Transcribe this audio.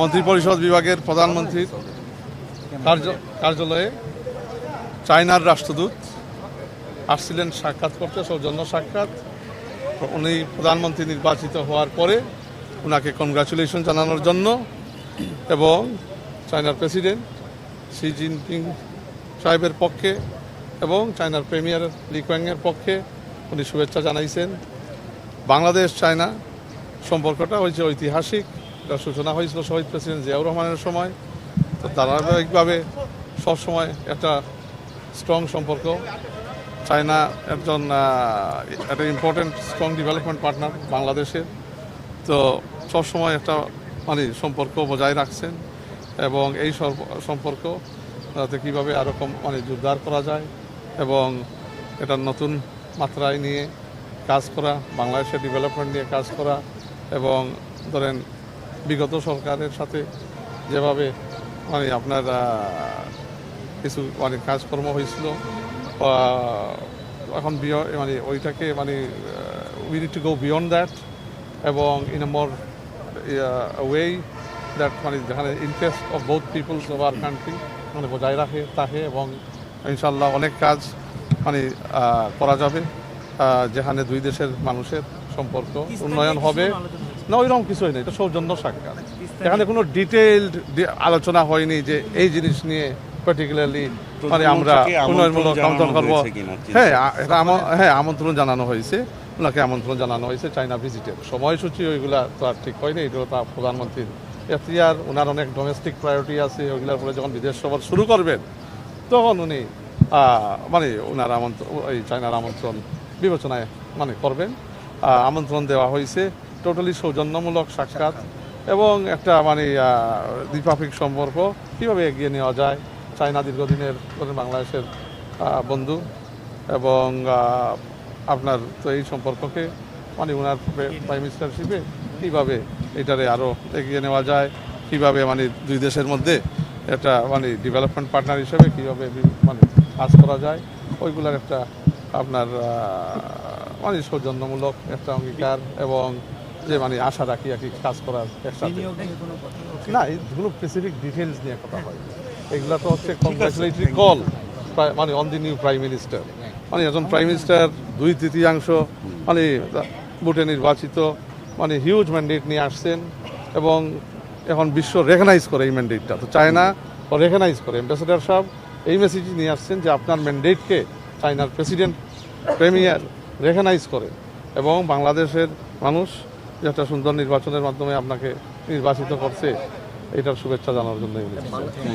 মন্ত্রিপরিষদ বিভাগের প্রধানমন্ত্রীর কার্যালয়ে চায়নার রাষ্ট্রদূত আসছিলেন সাক্ষাৎ করতে, সৌজন্য সাক্ষাৎ। উনি প্রধানমন্ত্রী নির্বাচিত হওয়ার পরে ওনাকে কনগ্রাচুলেশন জানানোর জন্য এবং চায়নার প্রেসিডেন্ট শি জিনপিং সাহেবের পক্ষে এবং চায়নার প্রিমিয়ার লি কুয়াংয়ের পক্ষে উনি শুভেচ্ছা জানাইছেন। বাংলাদেশ চায়না সম্পর্কটা হয়েছে ঐতিহাসিক। এটা সূচনা হয়েছিল শহীদ প্রেসিডেন্ট জিয়াউর রহমানের সময়। তো ধারাবাহিকভাবে সবসময় একটা স্ট্রং সম্পর্ক। চায়না একজন একটা ইম্পর্টেন্ট স্ট্রং ডেভেলপমেন্ট পার্টনার বাংলাদেশের। তো সবসময় একটা সম্পর্ক বজায় রাখছেন এবং এই সম্পর্ক যাতে কীভাবে আরও জোরদার করা যায় এবং এটা নতুন মাত্রায় নিয়ে কাজ করা, বাংলাদেশের ডেভেলপমেন্ট নিয়ে কাজ করা এবং ধরেন বিগত সরকারের সাথে যেভাবে আপনার কিছু কাজকর্ম হয়েছিল এখন ওইটাকে we need to go beyond that এবং in a more way that যেখানে interest of both peoples of our country বজায় থাকে এবং ইনশাল্লাহ অনেক কাজ করা যাবে যেখানে দুই দেশের মানুষের সম্পর্ক উন্নয়ন হবে। না, ওইরকম কিছুই নেই, এটা সৌজন্য সাক্ষাৎ। এখানে কোনো ডিটেইলড আলোচনা হয়নি যে এই জিনিস নিয়ে পার্টিকুলারলি আমরা উন্নয়নমূলক আমন্ত্রণ করবো। হ্যাঁ, আমন্ত্রণ জানানো হয়েছে, ওনাকে আমন্ত্রণ জানানো হয়েছে চায়না ভিজিটের সময়সূচি ওইগুলা তো আর ঠিক হয়নি। এগুলো তো প্রধানমন্ত্রীর এখতিয়ার। ওনার অনেক ডোমেস্টিক প্রায়োরিটি আছে, ওইগুলোর পরে যখন বিদেশ সফর শুরু করবেন তখন উনি ওনার এই চায়নার আমন্ত্রণ বিবেচনায় করবেন। আমন্ত্রণ দেওয়া হয়েছে, টোটালি সৌজন্যমূলক সাক্ষাৎ এবং একটা দ্বিপাক্ষিক সম্পর্ক কীভাবে এগিয়ে নেওয়া যায়। চায়না দীর্ঘদিনের বাংলাদেশের বন্ধু এবং আপনার তো এই সম্পর্ককে ওনার প্রাইম মিনিস্টারশিপে কীভাবে এটারে আরও এগিয়ে নেওয়া যায়, কীভাবে দুই দেশের মধ্যে একটা ডেভেলপমেন্ট পার্টনার হিসেবে কীভাবে কাজ করা যায়, ওইগুলোর একটা আপনার সৌজন্যমূলক একটা অঙ্গীকার এবং যে আশা রাখি আর কি কাজ করার একসাথে। না, এইগুলো স্পেসিফিক ডিটেলস নিয়ে কথা হয়। এগুলো তো হচ্ছে congratulatory call on the new prime minister. একজন প্রাইম মিনিস্টার 2/3 ভোটে নির্বাচিত হিউজ ম্যান্ডেট নিয়ে আসছেন এবং এখন বিশ্ব রেকগনাইজ করে এই ম্যান্ডেটটা। তো চায়না রেকগনাইজ করে, অ্যাম্বাসেডার সাহেব এই মেসেজ নিয়ে আসছেন যে আপনার ম্যান্ডেটকে চায়নার প্রেসিডেন্ট প্রিমিয়ার রেকগনাইজ করে এবং বাংলাদেশের মানুষ যে একটা সুন্দর নির্বাচনের মাধ্যমে আপনাকে নির্বাচিত করছে, এটার শুভেচ্ছা জানার জন্য।